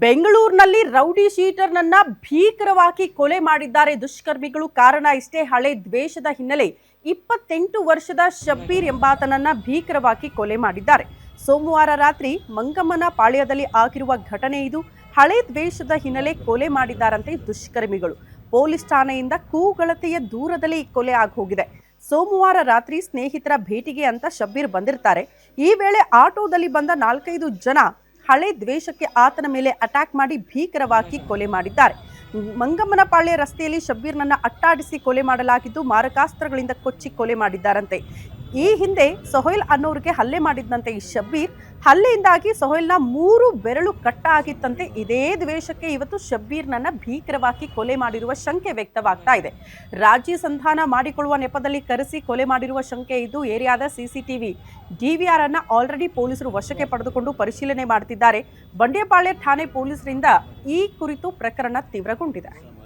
ಬೆಂಗಳೂರಿನಲ್ಲಿ ರೌಡಿ ಶೀಟರ್ನನ್ನ ಭೀಕರವಾಗಿ ಕೊಲೆ ಮಾಡಿದ್ದಾರೆ ದುಷ್ಕರ್ಮಿಗಳು. ಕಾರಣ ಇಷ್ಟೇ, ಹಳೆ ದ್ವೇಷದ ಹಿನ್ನೆಲೆ 28 ವರ್ಷದ ಶಬ್ಬೀರ್ ಎಂಬಾತನನ್ನ ಭೀಕರವಾಗಿ ಕೊಲೆ ಮಾಡಿದ್ದಾರೆ. ಸೋಮವಾರ ರಾತ್ರಿ ಮಂಗಮ್ಮನ ಪಾಳ್ಯದಲ್ಲಿ ಆಗಿರುವ ಘಟನೆ ಇದು. ಹಳೆ ದ್ವೇಷದ ಹಿನ್ನೆಲೆ ಕೊಲೆ ಮಾಡಿದ್ದಾರಂತೆ ದುಷ್ಕರ್ಮಿಗಳು. ಪೊಲೀಸ್ ಠಾಣೆಯಿಂದ ಕೂಗಳತೆಯ ದೂರದಲ್ಲಿ ಕೊಲೆ ಆಗೋಗಿದೆ. ಸೋಮವಾರ ರಾತ್ರಿ ಸ್ನೇಹಿತರ ಭೇಟಿಗೆ ಅಂತ ಶಬ್ಬೀರ್ ಬಂದಿರ್ತಾರೆ. ಈ ವೇಳೆ ಆಟೋದಲ್ಲಿ ಬಂದ 4-5 ಜನ ಹಳೆ ದ್ವೇಷಕ್ಕೆ ಆತನ ಮೇಲೆ ಅಟ್ಯಾಕ್ ಮಾಡಿ ಭೀಕರವಾಗಿ ಕೊಲೆ ಮಾಡಿದ್ದಾರೆ. ಮಂಗಮ್ಮನ ಪಾಳ್ಯ ರಸ್ತೆಯಲ್ಲಿ ಶಬ್ಬೀರ್ನನ್ನ ಅಟ್ಟಾಡಿಸಿ ಕೊಲೆ ಮಾಡಲಾಗಿದ್ದು, ಮಾರಕಾಸ್ತ್ರಗಳಿಂದ ಕೊಚ್ಚಿ ಕೊಲೆ ಮಾಡಿದ್ದಾರಂತೆ. ಈ ಹಿಂದೆ ಸೊಹೈಲ್ ಅನ್ನೋರಿಗೆ ಹಲ್ಲೆ ಮಾಡಿದ್ದಂತೆ ಈ ಶಬ್ಬೀರ್. ಹಲ್ಲೆಯಿಂದಾಗಿ ಸೊಹೈಲ್ನ 3 ಬೆರಳು ಕಟ್ಟ ಆಗಿತ್ತಂತೆ. ಇದೇ ದ್ವೇಷಕ್ಕೆ ಇವತ್ತು ಶಬ್ಬೀರ್ನನ್ನ ಭೀಕರವಾಗಿ ಕೊಲೆ ಮಾಡಿರುವ ಶಂಕೆ ವ್ಯಕ್ತವಾಗ್ತಾ ಇದೆ. ರಾಜಿ ಸಂಧಾನ ಮಾಡಿಕೊಳ್ಳುವ ನೆಪದಲ್ಲಿ ಕರೆಸಿ ಕೊಲೆ ಮಾಡಿರುವ ಶಂಕೆ ಇದ್ದು, ಏರಿಯಾದ ಸಿಸಿಟಿವಿ ಡಿವಿಆರ್ ಅನ್ನ ಆಲ್ರೆಡಿ ಪೊಲೀಸರು ವಶಕ್ಕೆ ಪಡೆದುಕೊಂಡು ಪರಿಶೀಲನೆ ಮಾಡುತ್ತಿದ್ದಾರೆ. ಬಂಡೆಪಾಳ್ಯ ಠಾಣೆ ಪೊಲೀಸರಿಂದ ಈ ಕುರಿತು ಪ್ರಕರಣ ತೀವ್ರಗೊಂಡಿದೆ.